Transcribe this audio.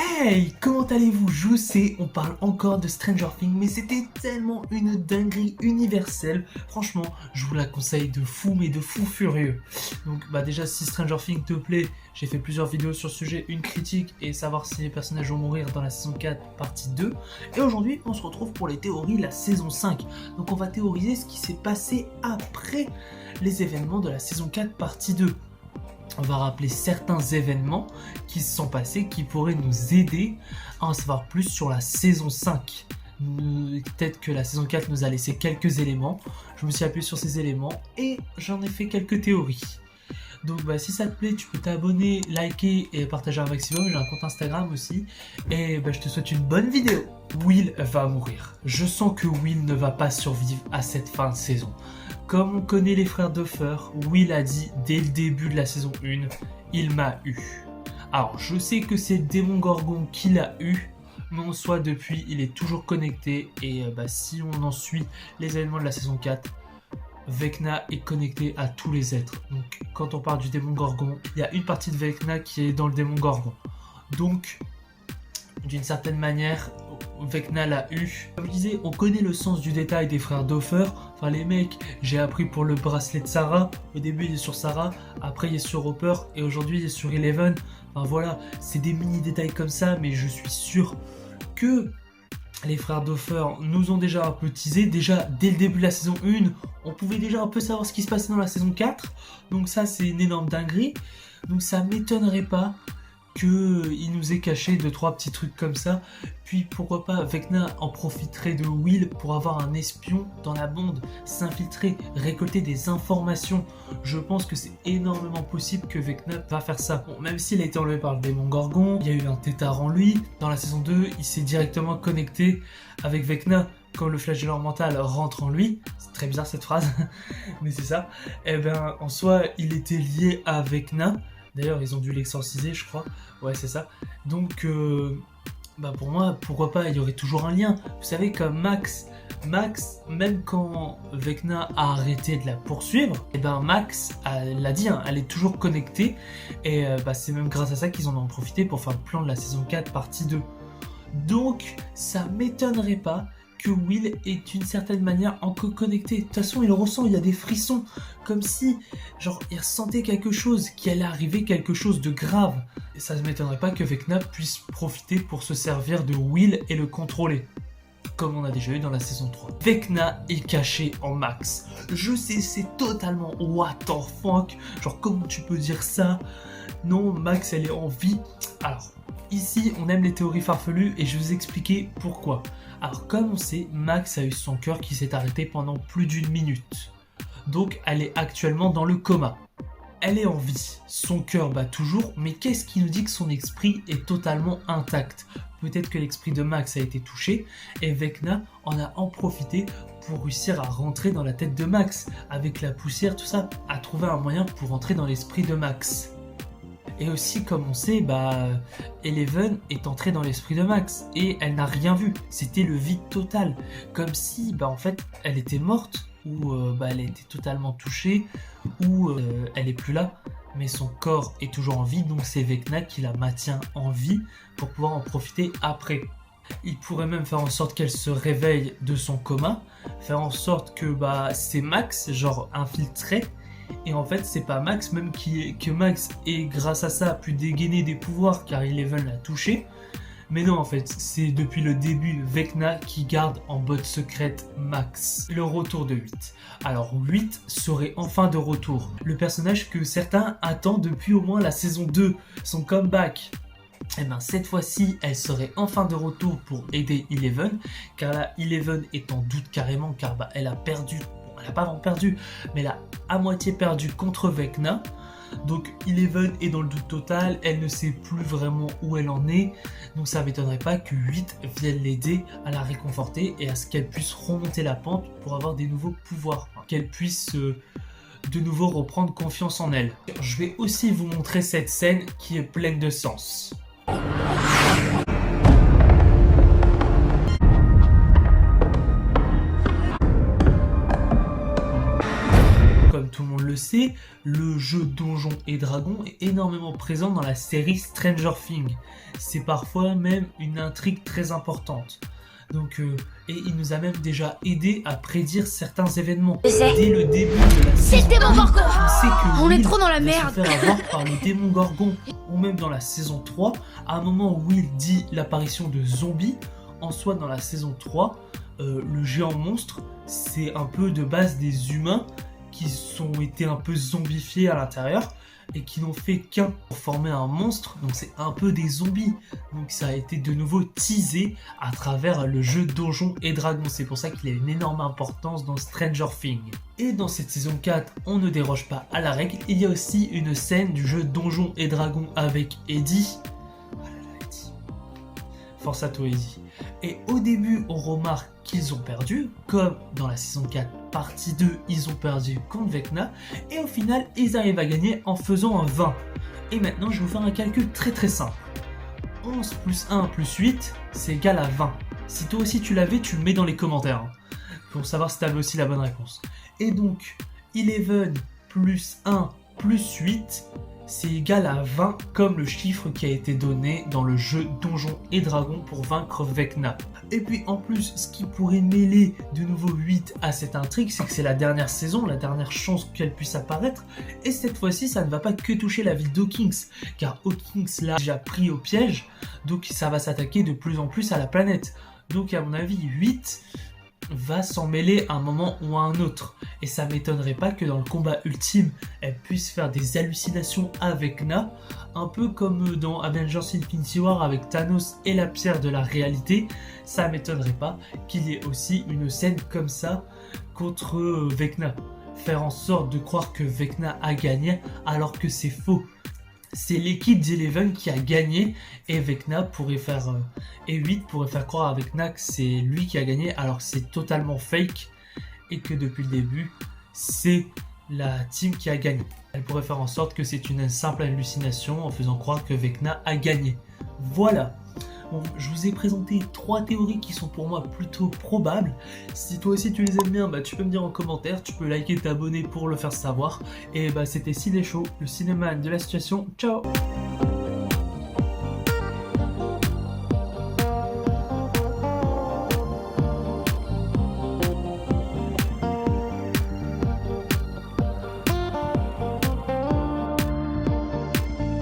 Hey, comment allez-vous? Je sais, on parle encore de Stranger Things, mais c'était tellement une dinguerie universelle. Franchement, je vous la conseille de fou, mais de fou furieux. Donc, déjà, si Stranger Things te plaît, j'ai fait plusieurs vidéos sur ce sujet, une critique et savoir si les personnages vont mourir dans la saison 4, partie 2. Et aujourd'hui, on se retrouve pour les théories, la saison 5. Donc, on va théoriser ce qui s'est passé après les événements de la saison 4, partie 2. On va rappeler certains événements qui se sont passés qui pourraient nous aider à en savoir plus sur la saison 5. Peut-être que la saison 4 nous a laissé quelques éléments. Je me suis appuyé sur ces éléments et j'en ai fait quelques théories. Donc si ça te plaît, tu peux t'abonner, liker et partager un maximum. J'ai un compte Instagram aussi. Et je te souhaite une bonne vidéo. Will va mourir. Je sens que Will ne va pas survivre à cette fin de saison. Comme on connaît les frères Duffer, Will a dit dès le début de la saison 1, il m'a eu. Alors je sais que c'est Démon Gorgon qui l'a eu, mais en soi depuis il est toujours connecté et si on en suit les événements de la saison 4, Vecna est connecté à tous les êtres. Donc quand on parle du démon Gorgon, il y a une partie de Vecna qui est dans le démon Gorgon. Donc d'une certaine manière, Vecna l'a eu. Comme je disais, on connaît le sens du détail des frères Duffer. Enfin les mecs, j'ai appris pour le bracelet de Sarah. Au début il est sur Sarah, après il est sur Hopper et aujourd'hui il est sur Eleven. Enfin voilà, c'est des mini détails comme ça, mais je suis sûr que les frères Duffer nous ont déjà un peu teasé. Déjà dès le début de la saison 1, on pouvait déjà un peu savoir ce qui se passait dans la saison 4. Donc ça c'est une énorme dinguerie. Donc ça m'étonnerait pas qu'il nous ait caché 2-3 petits trucs comme ça. Puis pourquoi pas Vecna en profiterait de Will pour avoir un espion dans la bande, s'infiltrer, récolter des informations. Je pense que c'est énormément possible que Vecna va faire ça. Bon, même s'il a été enlevé par le démon Gorgon, il y a eu un tétard en lui. Dans la saison 2, il s'est directement connecté avec Vecna. Quand le flagellant mental rentre en lui, c'est très bizarre cette phrase, mais c'est ça. En soi, il était lié à Vecna. D'ailleurs, ils ont dû l'exorciser, je crois. Ouais, c'est ça. Donc, pour moi, pourquoi pas, il y aurait toujours un lien. Vous savez, comme Max, même quand Vecna a arrêté de la poursuivre, Max l'a dit, elle est toujours connectée. Et c'est même grâce à ça qu'ils en ont profité pour faire le plan de la saison 4, partie 2. Donc, ça m'étonnerait pas que Will est d'une certaine manière encore connecté. De toute façon, il ressent, il y a des frissons, comme si, il ressentait quelque chose, qu'il allait arriver quelque chose de grave. Et ça ne m'étonnerait pas que Vecna puisse profiter pour se servir de Will et le contrôler, comme on a déjà eu dans la saison 3. Vecna est caché en Max. Je sais, c'est totalement what the fuck. Comment tu peux dire ça? Non, Max, elle est en vie. Alors, ici, on aime les théories farfelues et je vais vous expliquer pourquoi. Alors, comme on sait, Max a eu son cœur qui s'est arrêté pendant plus d'1 minute. Donc, elle est actuellement dans le coma. Elle est en vie, son cœur bat toujours, mais qu'est-ce qui nous dit que son esprit est totalement intact? Peut-être que l'esprit de Max a été touché et Vecna en profité pour réussir à rentrer dans la tête de Max. Avec la poussière, tout ça, à trouver un moyen pour rentrer dans l'esprit de Max. Et aussi, comme on sait, Eleven est entrée dans l'esprit de Max et elle n'a rien vu. C'était le vide total. Comme si, en fait, elle était morte ou elle a été totalement touchée ou elle est plus là. Mais son corps est toujours en vie, donc c'est Vecna qui la maintient en vie pour pouvoir en profiter après. Il pourrait même faire en sorte qu'elle se réveille de son coma, faire en sorte que c'est Max, infiltré. Et en fait, c'est pas Max, même que Max ait, grâce à ça, pu dégainer des pouvoirs car Eleven l'a touché. Mais non, en fait, c'est depuis le début Vecna qui garde en botte secrète Max. Le retour de 8. Alors, 8 serait enfin de retour. Le personnage que certains attendent depuis au moins la saison 2, son comeback. Cette fois-ci, elle serait enfin de retour pour aider Eleven, car là, Eleven est en doute carrément, car elle a perdu. Elle n'a pas vraiment perdu, mais elle a à moitié perdu contre Vecna. Donc Eleven est dans le doute total, elle ne sait plus vraiment où elle en est. Donc ça ne m'étonnerait pas que 8 vienne l'aider à la réconforter et à ce qu'elle puisse remonter la pente pour avoir des nouveaux pouvoirs. Qu'elle puisse de nouveau reprendre confiance en elle. Je vais aussi vous montrer cette scène qui est pleine de sens. Comme tout le monde le sait, réalité, le jeu Donjons et Dragons est énormément présent dans la série Stranger Things. C'est parfois même une intrigue très importante. Donc, et il nous a même déjà aidé à prédire certains événements. Dès le début de la saison 1, on sait que On est Will trop dans la va merde. se faire avoir par le démon Gorgon. Ou même dans la saison 3, à un moment où Will dit l'apparition de zombies, en soi dans la saison 3, le géant monstre, c'est un peu de base des humains qui ont été un peu zombifiés à l'intérieur et qui n'ont fait qu'un pour former un monstre, donc c'est un peu des zombies. Donc ça a été de nouveau teasé à travers le jeu Donjons et Dragons, c'est pour ça qu'il a une énorme importance dans Stranger Things. Et dans cette saison 4, on ne déroge pas à la règle, il y a aussi une scène du jeu Donjons et Dragons avec Eddie. Ah là là, Eddie. Force à toi Eddie. Et au début, on remarque qu'ils ont perdu, comme dans la saison 4, partie 2, ils ont perdu contre Vecna, et au final, ils arrivent à gagner en faisant un 20. Et maintenant, je vais vous faire un calcul très très simple. 11 plus 1 plus 8, c'est égal à 20. Si toi aussi tu l'avais, tu le mets dans les commentaires, pour savoir si tu avais aussi la bonne réponse. Et donc, 11 plus 1 plus 8, c'est égal à 20 comme le chiffre qui a été donné dans le jeu Donjons et Dragons pour vaincre Vecna. Et puis en plus, ce qui pourrait mêler de nouveau 8 à cette intrigue, c'est que c'est la dernière saison, la dernière chance qu'elle puisse apparaître. Et cette fois-ci, ça ne va pas que toucher la ville d'Hawkins, car Hawkins l'a déjà pris au piège, donc ça va s'attaquer de plus en plus à la planète. Donc à mon avis, 8 va s'en mêler à un moment ou à un autre. Et ça m'étonnerait pas que dans le combat ultime, elle puisse faire des hallucinations avec Vecna, un peu comme dans Avengers Infinity War avec Thanos et la pierre de la réalité. Ça m'étonnerait pas qu'il y ait aussi une scène comme ça contre Vecna. Faire en sorte de croire que Vecna a gagné alors que c'est faux. C'est l'équipe d'Eleven qui a gagné et Vecna pourrait faire et 8 pourrait faire croire à Vecna que c'est lui qui a gagné alors que c'est totalement fake et que depuis le début c'est la team qui a gagné. Elle pourrait faire en sorte que c'est une simple hallucination en faisant croire que Vecna a gagné. Voilà. Bon, je vous ai présenté 3 théories qui sont pour moi plutôt probables. Si toi aussi tu les aimes bien, tu peux me dire en commentaire, tu peux liker, t'abonner pour le faire savoir. Et c'était Ciné Show, le cinéma de la situation. Ciao!